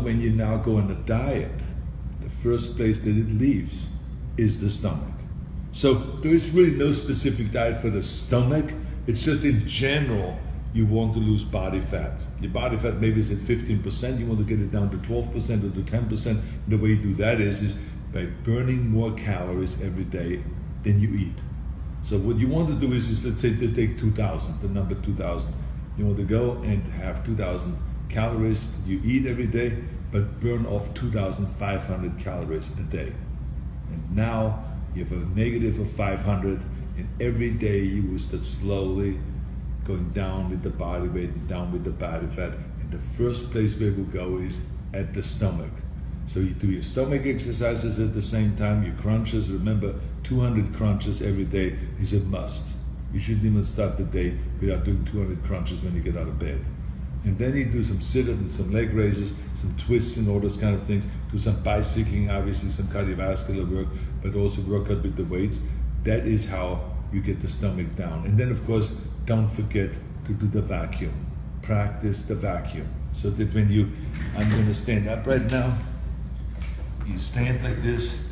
when you now go on a diet, the first place that it leaves is the stomach. So there is really no specific diet for the stomach. It's just in general, you want to lose body fat. Your body fat maybe is at 15%, you want to get it down to 12% or to 10%. And the way you do that is by burning more calories every day than you eat. So what you want to do is let's say to take 2,000, the number 2,000. You want to go and have 2,000 calories you eat every day, but burn off 2,500 calories a day. And now you have a negative of 500, and every day you will start slowly going down with the body weight and down with the body fat. And the first place where we go is at the stomach. So you do your stomach exercises at the same time, your crunches. Remember, 200 crunches every day is a must. You shouldn't even start the day without doing 200 crunches when you get out of bed. And then you do some sit-ups and some leg raises, some twists and all those kind of things. Do some bicycling, obviously some cardiovascular work, but also work out with the weights. That is how you get the stomach down. And then of course, don't forget to do the vacuum. Practice the vacuum. So that when I'm gonna stand up right now, you stand like this,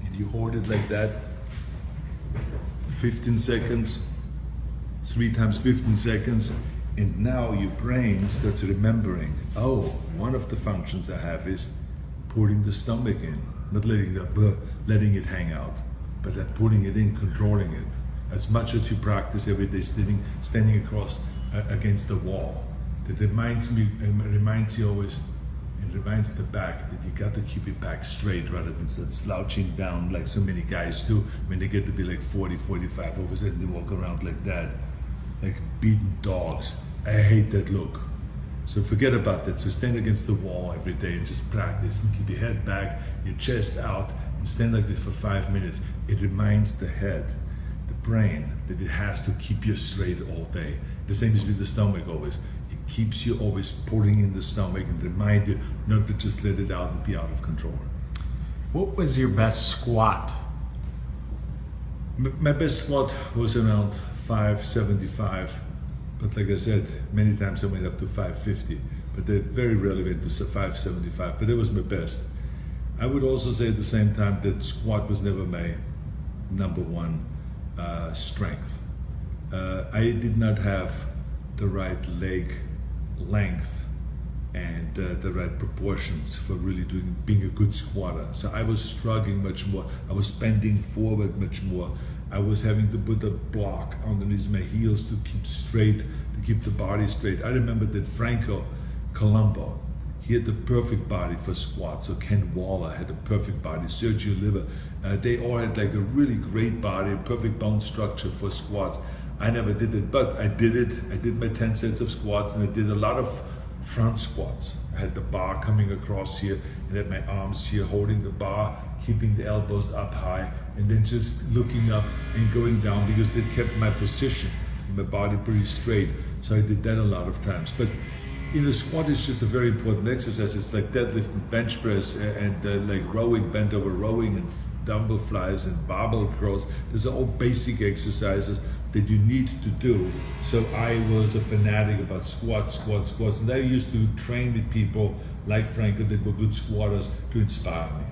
and you hold it like that, 15 seconds, 3 times 15 seconds, and now your brain starts remembering, oh, one of the functions I have is pulling the stomach in, not letting it hang out, but then pulling it in, controlling it. As much as you practice every day standing across against the wall. That reminds you always, and reminds the back that you got to keep your back straight rather than start slouching down like so many guys do when they get to be like 40, 45, all of a sudden they walk around like that, like beaten dogs. I hate that look. So forget about that. So stand against the wall every day and just practice and keep your head back, your chest out, and stand like this for 5 minutes. It reminds the head, the brain, that it has to keep you straight all day. The same is with the stomach always. It keeps you always pulling in the stomach and remind you not to just let it out and be out of control. What was your best squat? My best squat was around 575, but like I said, many times I went up to 550, but they very rarely went to 575, but it was my best. I would also say at the same time that squat was never my number one strength. I did not have the right leg length and the right proportions for really being a good squatter. So I was struggling much more. I was bending forward much more. I was having to put a block underneath my heels to keep straight, to keep the body straight. I remember that Franco Colombo, he had the perfect body for squats. So Ken Waller had a perfect body, Sergio Oliva, they all had like a really great body, perfect bone structure for squats. I never did it, but I did it. I did my 10 sets of squats, and I did a lot of front squats. I had the bar coming across here, and had my arms here holding the bar, keeping the elbows up high, and then just looking up and going down because they kept my position, my body pretty straight. So I did that a lot of times. But you know, squat is just a very important exercise. It's like deadlift and bench press and like rowing, bent over rowing, and dumbbell flies and barbell curls. These are all basic exercises that you need to do. So I was a fanatic about squats. And I used to train with people like Franco that were good squatters to inspire me.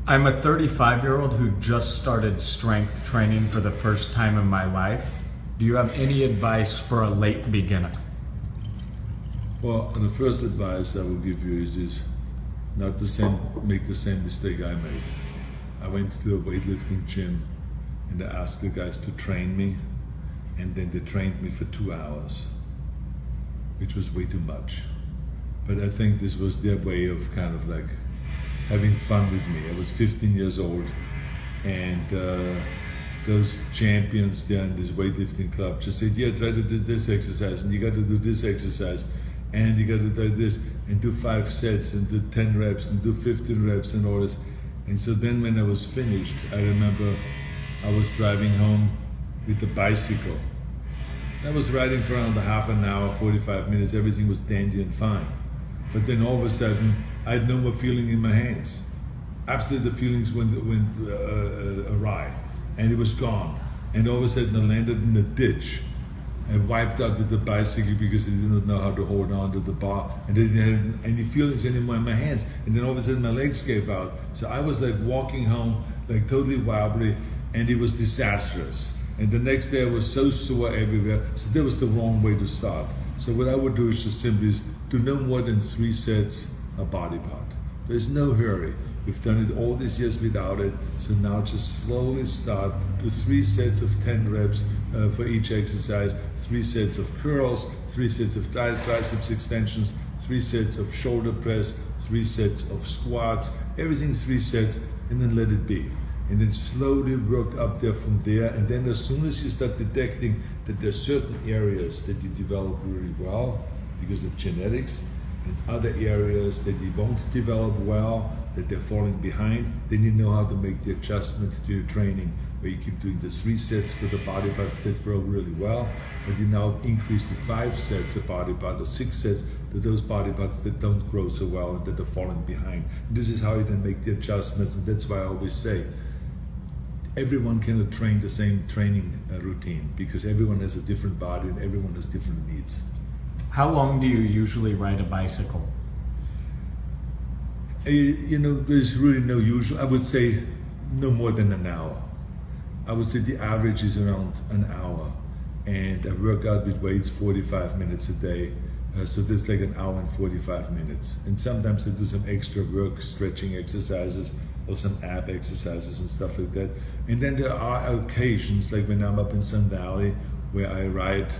I'm a 35-year-old who just started strength training for the first time in my life. Do you have any advice for a late beginner? Well, the first advice I will give you is not to make the same mistake I made. I went to a weightlifting gym and I asked the guys to train me, and then they trained me for 2 hours, which was way too much. But I think this was their way of kind of like having fun with me. I was 15 years old, and those champions there in this weightlifting club just said, yeah, try to do this exercise, and you got to do this exercise, and you got to do this, and do 5 sets, and do 10 reps, and do 15 reps, and all this. And so then when I was finished, I remember I was driving home with the bicycle. I was riding for around a half an hour, 45 minutes, everything was dandy and fine. But then all of a sudden, I had no more feeling in my hands. Absolutely, the feelings went awry, and it was gone. And all of a sudden I landed in a ditch. and wiped out with the bicycle because I did not know how to hold on to the bar, and I didn't have any feelings anymore in my hands. And then all of a sudden my legs gave out. So I was like walking home, like totally wobbly, and it was disastrous. And the next day I was so sore everywhere. So that was the wrong way to start. So what I would do is just simply do no more than 3 sets a body part. There's no hurry. We've done it all these years without it, so now just slowly start to 3 sets of 10 reps for each exercise, 3 sets of curls, 3 sets of triceps extensions, 3 sets of shoulder press, 3 sets of squats, everything 3 sets, and then let it be. And then slowly work up there from there, and then as soon as you start detecting that there's certain areas that you develop really well because of genetics, and other areas that you won't develop well, that they're falling behind, then you know how to make the adjustment to your training, where you keep doing the 3 sets for the body parts that grow really well, but you now increase to 5 sets of body part or 6 sets to those body parts that don't grow so well and that are falling behind. And this is how you then make the adjustments, and that's why I always say, everyone cannot train the same training routine, because everyone has a different body and everyone has different needs. How long do you usually ride a bicycle? You know, there's really no usual. I would say no more than an hour. I would say the average is around an hour. And I work out with weights 45 minutes a day. So that's like an hour and 45 minutes. And sometimes I do some extra work, stretching exercises, or some ab exercises and stuff like that. And then there are occasions, like when I'm up in Sun Valley, where I ride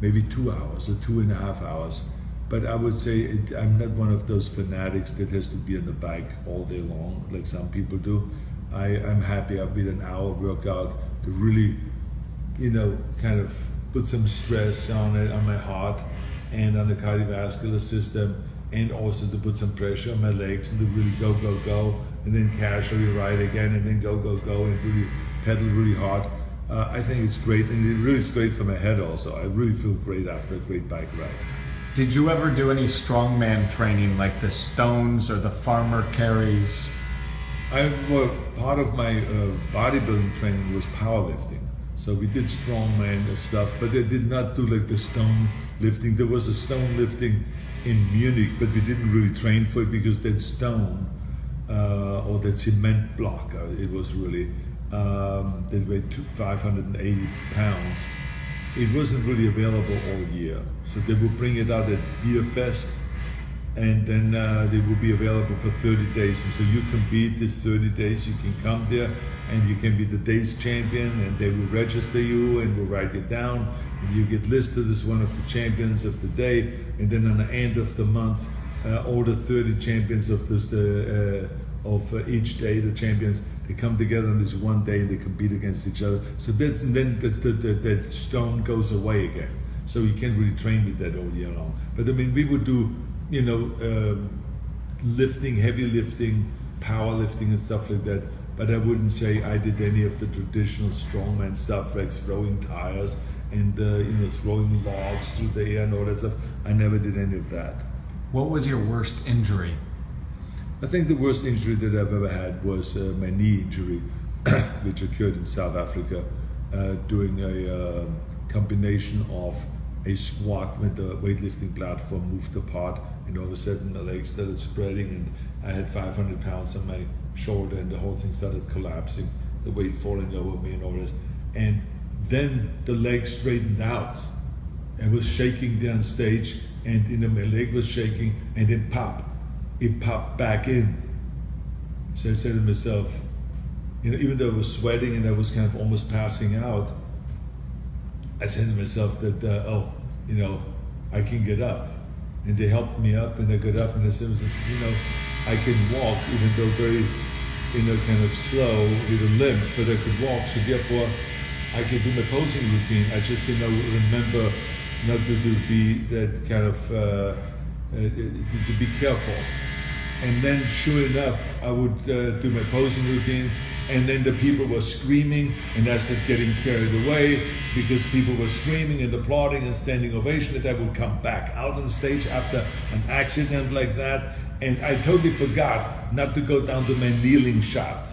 maybe 2 hours or 2.5 hours. But I would say I'm not one of those fanatics that has to be on the bike all day long, like some people do. I'm happy with an hour workout to really, you know, kind of put some stress on it, on my heart and on the cardiovascular system, and also to put some pressure on my legs and to really go, go, go, and then casually ride again, and then go, go, go, and really pedal really hard. I think it's great, and it really is great for my head also. I really feel great after a great bike ride. Did you ever do any strongman training, like the stones or the farmer carries? Well, part of my bodybuilding training was powerlifting. So we did strongman stuff, but I did not do like the stone lifting. There was a stone lifting in Munich, but we didn't really train for it because that stone or that cement block, it was really, that weighed 580 pounds. It wasn't really available all year. So they would bring it out at Beer Fest, and then they would be available for 30 days. And so you can beat this 30 days, you can come there and you can be the day's champion, and they will register you and will write you down, and you get listed as one of the champions of the day. And then on the end of the month, all the 30 champions of this, each day, the champions, they come together on this one day and they compete against each other. So that's, and then that stone goes away again. So you can't really train with that all year long. But I mean, we would do, you know, lifting, heavy lifting, powerlifting and stuff like that. But I wouldn't say I did any of the traditional strongman stuff, like throwing tires and you know, throwing logs through the air and all that stuff. I never did any of that. What was your worst injury? I think the worst injury that I've ever had was my knee injury, which occurred in South Africa doing a combination of a squat when the weightlifting platform moved apart, and all of a sudden the legs started spreading, and I had 500 pounds on my shoulder, and the whole thing started collapsing, the weight falling over me and all this. And then the leg straightened out. I was shaking there on stage, and you know, my leg was shaking, and then pop. It popped back in. So I said to myself, you know, even though I was sweating and I was kind of almost passing out, I said to myself that, oh, you know, I can get up. And they helped me up, and I got up, and I said, you know, I can walk, even though very, you know, kind of slow with a limp, but I could walk. So therefore, I could do my posing routine. I just, you know, remember not to be that kind of, to be careful. And then sure enough, I would do my posing routine, and then the people were screaming, and I started getting carried away because people were screaming and applauding and standing ovation, that I would come back out on stage after an accident like that. And I totally forgot not to go down to my kneeling shot,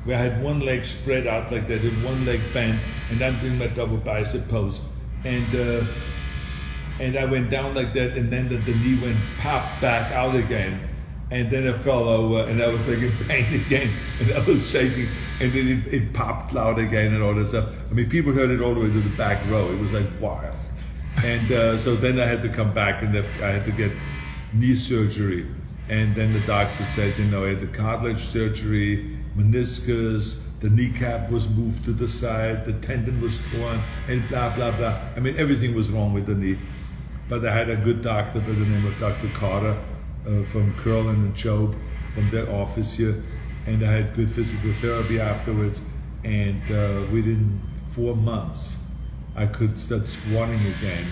where I had one leg spread out like that and one leg bent, and I'm doing my double bicep pose. and I went down like that, and then the knee went pop back out again, and then I fell over, and I was like in pain again, and I was shaking, and then it popped loud again and all that stuff. I mean, people heard it all the way to the back row. It was like wild. And so then I had to come back, and I had to get knee surgery. And then the doctor said, you know, I had the cartilage surgery, meniscus, the kneecap was moved to the side, the tendon was torn, and blah, blah, blah. I mean, everything was wrong with the knee. But I had a good doctor by the name of Dr. Carter from Curlin and Job, from their office here. And I had good physical therapy afterwards. And within 4 months, I could start squatting again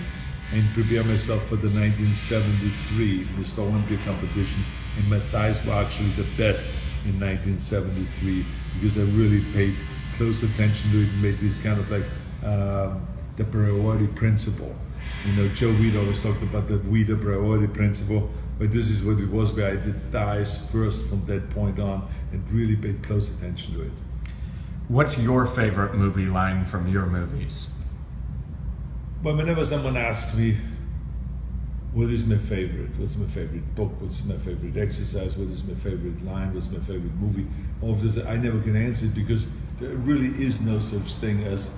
and prepare myself for the 1973 Mr. Olympia competition. And my thighs were actually the best in 1973 because I really paid close attention to it and made this kind of like the priority principle. You know, Joe Weed always talked about the Weeder priority principle, but this is what it was, where I did thighs first from that point on and really paid close attention to it. What's your favorite movie line from your movies? Well, whenever someone asks me, what is my favorite? What's my favorite book? What's my favorite exercise? What is my favorite line? What's my favorite movie? All of this, I never can answer it because there really is no such thing as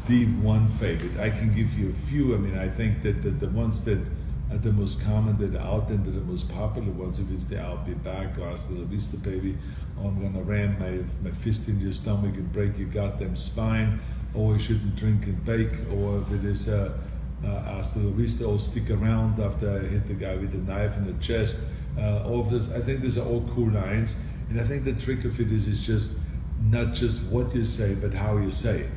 the one favorite. I can give you a few. I mean, I think that the ones that are the most common, that are out there, that are the most popular ones, if it's the I'll Be Back, or Hasta La Vista Baby, or I'm gonna ram my fist in your stomach and break your goddamn spine, or you shouldn't drink and bake, or if it is Hasta La Vista, or stick around after I hit the guy with the knife in the chest, all of this, I think these are all cool lines. And I think the trick of it is just not just what you say, but how you say it.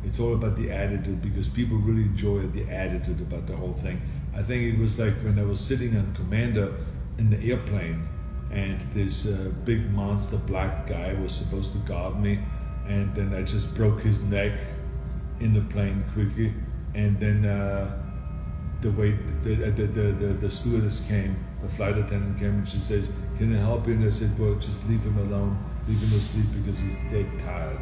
It's all about the attitude, because people really enjoy the attitude about the whole thing. I think it was like when I was sitting on Commander in the airplane, and this big monster black guy was supposed to guard me, and then I just broke his neck in the plane quickly, and then the stewardess came, the flight attendant came, and she says, "Can I help you?" And I said, "Well, just leave him alone, leave him asleep because he's dead tired."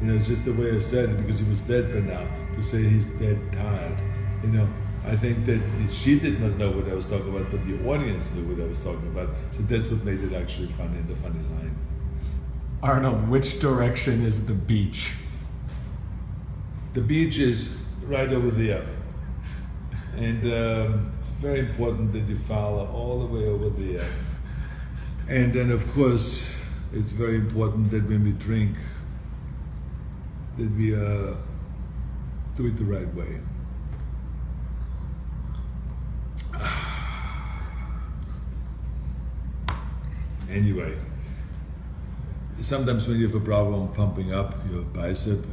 You know, just the way I said it, because he was dead by now, to say he's dead tired. You know, I think that she did not know what I was talking about, but the audience knew what I was talking about. So that's what made it actually funny, and the funny line. Arnold, which direction is the beach? The beach is right over there. And it's very important that you follow all the way over there. And then, of course, it's very important that when we drink, that we do it the right way. Anyway, sometimes when you have a problem pumping up your bicep,